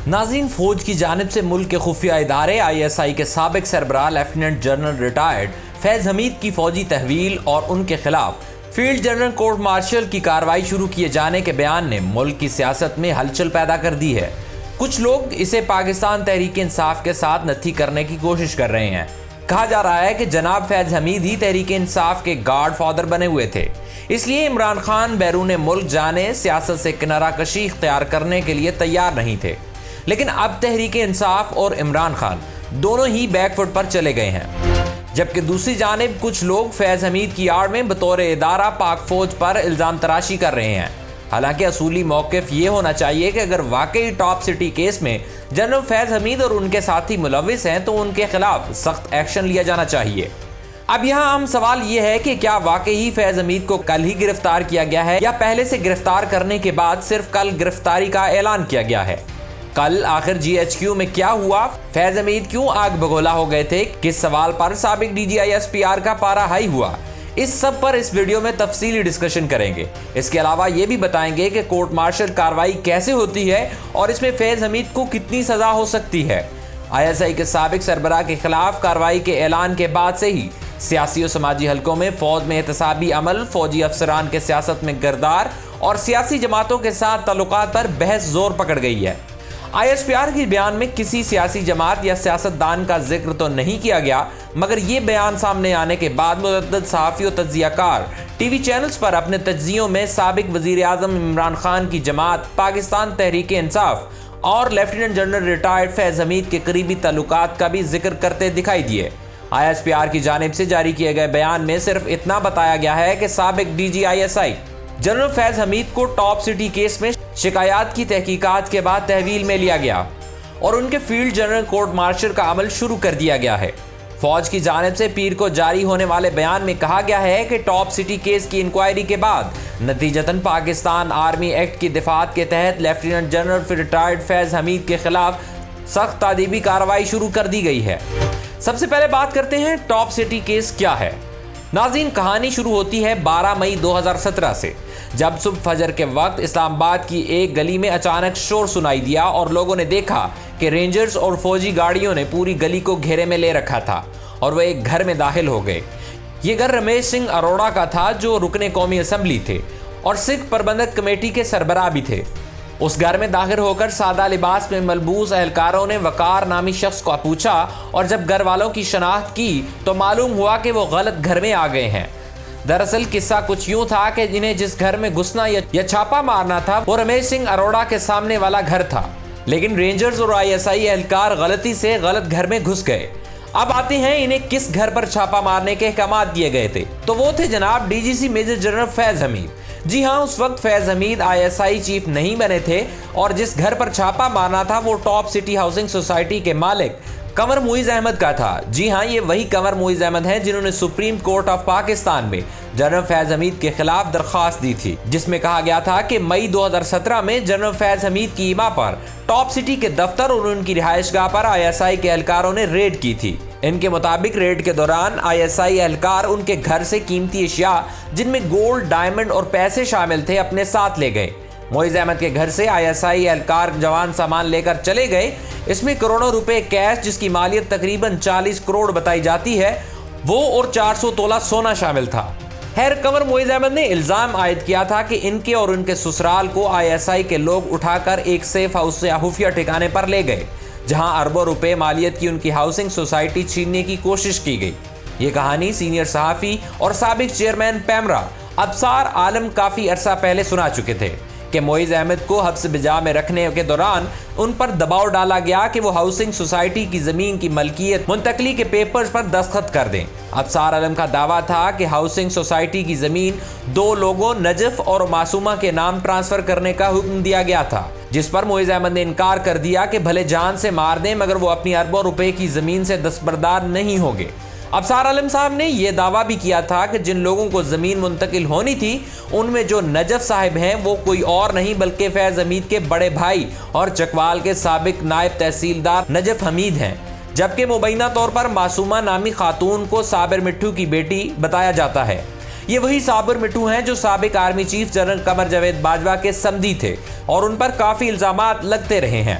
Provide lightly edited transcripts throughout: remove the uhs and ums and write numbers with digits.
ناظرین، فوج کی جانب سے ملک کے خفیہ ادارے ISI کے سابق سربراہ لیفٹیننٹ جنرل ریٹائرڈ فیض حمید کی فوجی تحویل اور ان کے خلاف فیلڈ جنرل کورٹ مارشل کی کارروائی شروع کیے جانے کے بیان نے ملک کی سیاست میں ہلچل پیدا کر دی ہے۔ کچھ لوگ اسے پاکستان تحریک انصاف کے ساتھ نتھی کرنے کی کوشش کر رہے ہیں۔ کہا جا رہا ہے کہ جناب فیض حمید ہی تحریک انصاف کے گاڈ فادر بنے ہوئے تھے، اس لیے عمران خان بیرون ملک جانے سیاست سے کنارہ کشی اختیار کرنے کے لیے تیار نہیں تھے، لیکن اب تحریک انصاف اور عمران خان دونوں ہی بیک فٹ پر چلے گئے ہیں، جبکہ دوسری جانب کچھ لوگ فیض حمید کی آڑ میں بطور ادارہ پاک فوج پر الزام تراشی کر رہے ہیں۔ حالانکہ اصولی موقف یہ ہونا چاہیے کہ اگر واقعی ٹاپ سٹی کیس میں جنرل فیض حمید اور ان کے ساتھی ملوث ہیں تو ان کے خلاف سخت ایکشن لیا جانا چاہیے۔ اب یہاں اہم سوال یہ ہے کہ کیا واقعی فیض حمید کو کل ہی گرفتار کیا گیا ہے یا پہلے سے گرفتار کرنے کے بعد صرف کل گرفتاری کا اعلان کیا گیا ہے؟ کل آخر GHQ میں کیا ہوا؟ فیض حمید کیوں آگ بگولا ہو گئے تھے؟ کس سوال پر سابق DGI SPR کا پارا ہائی ہوا؟ اس سب پر اس ویڈیو میں تفصیلی ڈسکشن کریں گے۔ اس کے علاوہ یہ بھی بتائیں گے کہ کورٹ مارشل کارروائی کیسے ہوتی ہے اور اس میں فیض حمید کو کتنی سزا ہو سکتی ہے۔ ISI کے سابق سربراہ کے خلاف کارروائی کے اعلان کے بعد سے ہی سیاسی و سماجی حلقوں میں فوج میں احتسابی عمل، فوجی افسران کے سیاست میں کردار اور سیاسی جماعتوں کے ساتھ تعلقات پر بحث زور پکڑ گئی ہے۔ ISPR کے بیان میں کسی سیاسی جماعت یا سیاستدان کا ذکر تو نہیں کیا گیا، مگر یہ بیان سامنے آنے کے بعد متعدد صحافی و تجزیہ کار ٹی وی چینلز پر اپنے تجزیوں میں سابق وزیر اعظم عمران خان کی جماعت پاکستان تحریک انصاف اور لیفٹیننٹ جنرل ریٹائرڈ فیض حمید کے قریبی تعلقات کا بھی ذکر کرتے دکھائی دیے۔ ISPR کی جانب سے جاری کیے گئے بیان میں صرف اتنا بتایا گیا ہے کہ سابق DGI جنرل فیض حمید کو ٹاپ سٹی کیس میں شکایات کی تحقیقات کے بعد تحویل میں لیا گیا اور ان کے فیلڈ جنرل کورٹ مارشل کا عمل شروع کر دیا گیا ہے۔ فوج کی جانب سے پیر کو جاری ہونے والے بیان میں کہا گیا ہے کہ ٹاپ سٹی کیس کی انکوائری کے بعد نتیجتاً پاکستان آرمی ایکٹ کی دفعات کے تحت لیفٹیننٹ جنرل ریٹائرڈ فیض حمید کے خلاف سخت تادیبی کارروائی شروع کر دی گئی ہے۔ سب سے پہلے بات کرتے ہیں ٹاپ سٹی کیس کیا ہے۔ ناظرین، کہانی شروع ہوتی ہے 12 مئی 2017 سے، جب صبح فجر کے وقت اسلام آباد کی ایک گلی میں اچانک شور سنائی دیا اور لوگوں نے دیکھا کہ رینجرز اور فوجی گاڑیوں نے پوری گلی کو گھیرے میں لے رکھا تھا اور وہ ایک گھر میں داخل ہو گئے۔ یہ گھر رمیش سنگھ اروڑا کا تھا جو رکن قومی اسمبلی تھے اور سکھ پربندک کمیٹی کے سربراہ بھی تھے۔ اس گھر میں داخل ہو کر سادہ لباس میں ملبوس اہلکاروں نے وقار نامی شخص کو پوچھا اور جب گھر والوں کی شناخت کی تو معلوم ہوا کہ وہ غلط گھر میں آ گئے ہیں۔ دراصل قصہ کچھ یوں تھا کہ جنہیں جس گھر میں گھسنا یا چھاپا مارنا تھا وہ رمیش سنگھ اروڑا کے سامنے والا گھر تھا، لیکن رینجرز اور ISI اہلکار غلطی سے غلط گھر میں گھس گئے۔ اب آتے ہیں انہیں کس گھر پر چھاپا مارنے کے احکامات دیے گئے تھے، تو وہ تھے جناب DGC میجر جنرل فیض حمید۔ جی ہاں، اس وقت فیض حمید ISI چیف نہیں بنے تھے اور جس گھر پر چھاپا مارنا تھا وہ ٹاپ سٹی ہاؤسنگ سوسائٹی کے مالک کنور معیز احمد کا تھا۔ جی ہاں، یہ وہی کنور معیز احمد ہیں جنہوں نے سپریم کورٹ آف پاکستان میں جنرل فیض حمید کے خلاف درخواست دی تھی، جس میں کہا گیا تھا کہ مئی 2017 میں جنرل فیض حمید کی ایما پر ٹاپ سٹی کے دفتر اور ان کی رہائش گاہ پر ISI کے اہلکاروں نے ریڈ کی تھی۔ ان کے مطابق ریڈ کے دوران ISI اہلکار ان کے گھر سے قیمتی اشیاء جن میں گولڈ، ڈائمنڈ اور پیسے شامل تھے اپنے ساتھ لے گئے۔ معیز احمد کے گھر سے ISI اہلکار جوان سامان لے کر چلے گئے، اس میں کروڑوں روپے کیش جس کی مالیت تقریباً 40 کروڑ بتائی جاتی ہے وہ اور 400 تولہ سونا شامل تھا۔ خیر، کنور معیز احمد نے الزام عائد کیا تھا کہ ان کے اور ان کے سسرال کو ISI کے لوگ اٹھا کر ایک سیف ہاؤس سے خفیہ ٹھکانے پر لے گئے جہاں اربوں روپے مالیت کی ان کی ہاؤسنگ سوسائٹی چھیننے کی کوشش کی گئی۔ یہ کہانی سینئر صحافی اور سابق چیئرمین پیمرا ابصار عالم کافی عرصہ پہلے سنا چکے تھے کہ معیز احمد کو حبس بجا میں رکھنے کے دوران ان پر دباؤ ڈالا گیا کہ وہ ہاؤسنگ سوسائٹی کی زمین کی ملکیت منتقلی کے پیپرز پر دستخط کر دیں۔ ابصار عالم کا دعویٰ تھا کہ ہاؤسنگ سوسائٹی کی زمین 2 لوگوں نجف اور معصومہ کے نام ٹرانسفر کرنے کا حکم دیا گیا تھا، جس پر معیز احمد نے انکار کر دیا کہ بھلے جان سے مار دیں مگر وہ اپنی اربوں روپے کی زمین سے دستبردار نہیں ہوں گے۔ ابصار عالم صاحب نے یہ دعویٰ بھی کیا تھا کہ جن لوگوں کو زمین منتقل ہونی تھی ان میں جو نجف صاحب ہیں وہ کوئی اور نہیں بلکہ فیض حمید کے بڑے بھائی اور چکوال کے سابق نائب تحصیلدار نجف حمید ہیں، جبکہ مبینہ طور پر معصومہ نامی خاتون کو صابر مٹھو کی بیٹی بتایا جاتا ہے۔ یہ وہی صابر مٹھو ہیں جو سابق army chief general Qamar Javed Bajwa کے سمدی تھے اور ان پر کافی الزامات لگتے رہے ہیں۔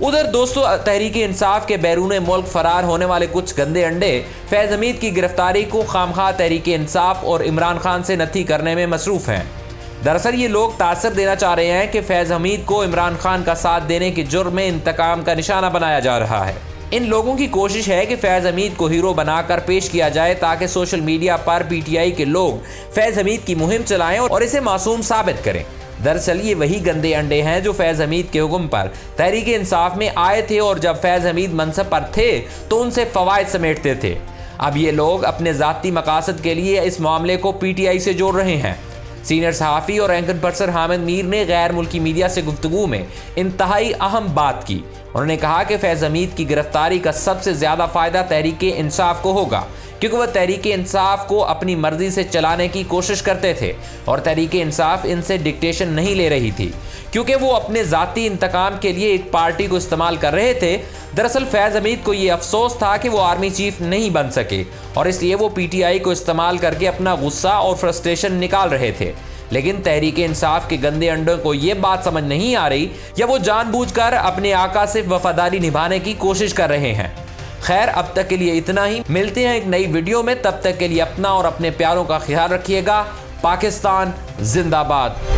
ادھر دوستو تحریک انصاف کے بیرون ملک فرار ہونے والے کچھ گندے انڈے فیض حمید کی گرفتاری کو خامخواہ تحریک انصاف اور عمران خان سے نتھی کرنے میں مصروف ہیں۔ دراصل یہ لوگ تاثر دینا چاہ رہے ہیں کہ فیض حمید کو عمران خان کا ساتھ دینے کے جرم میں انتقام کا نشانہ بنایا جا رہا ہے۔ ان لوگوں کی کوشش ہے کہ فیض حمید کو ہیرو بنا کر پیش کیا جائے تاکہ social media per P T I کے لوگ فیض حمید کی مہم چلائیں اور اسے معصوم ثابت کریں۔ دراصل یہ وہی گندے انڈے ہیں جو فیض حمید کے حکم پر تحریک انصاف میں آئے تھے اور جب فیض حمید منصب پر تھے تو ان سے فوائد سمیٹتے تھے۔ اب یہ لوگ اپنے ذاتی مقاصد کے لیے اس معاملے کو پی ٹی آئی سے جوڑ رہے ہیں۔ سینئر صحافی اور اینکر پرسن حامد میر نے غیر ملکی میڈیا سے گفتگو میں انتہائی اہم بات کی۔ انہوں نے کہا کہ فیض حمید کی گرفتاری کا سب سے زیادہ فائدہ تحریک انصاف کو ہوگا، کیونکہ وہ تحریک انصاف کو اپنی مرضی سے چلانے کی کوشش کرتے تھے اور تحریک انصاف ان سے ڈکٹیشن نہیں لے رہی تھی، کیونکہ وہ اپنے ذاتی انتقام کے لیے ایک پارٹی کو استعمال کر رہے تھے۔ دراصل فیض حمید کو یہ افسوس تھا کہ وہ آرمی چیف نہیں بن سکے اور اس لیے وہ پی ٹی آئی کو استعمال کر کے اپنا غصہ اور فرسٹریشن نکال رہے تھے، لیکن تحریک انصاف کے گندے انڈوں کو یہ بات سمجھ نہیں آ رہی یا وہ جان بوجھ کر اپنے آقا سے وفاداری نبھانے کی کوشش کر رہے ہیں۔ خیر، اب تک کے لیے اتنا ہی، ملتے ہیں ایک نئی ویڈیو میں، تب تک کے لیے اپنا اور اپنے پیاروں کا خیال رکھیے گا۔ پاکستان زندہ باد۔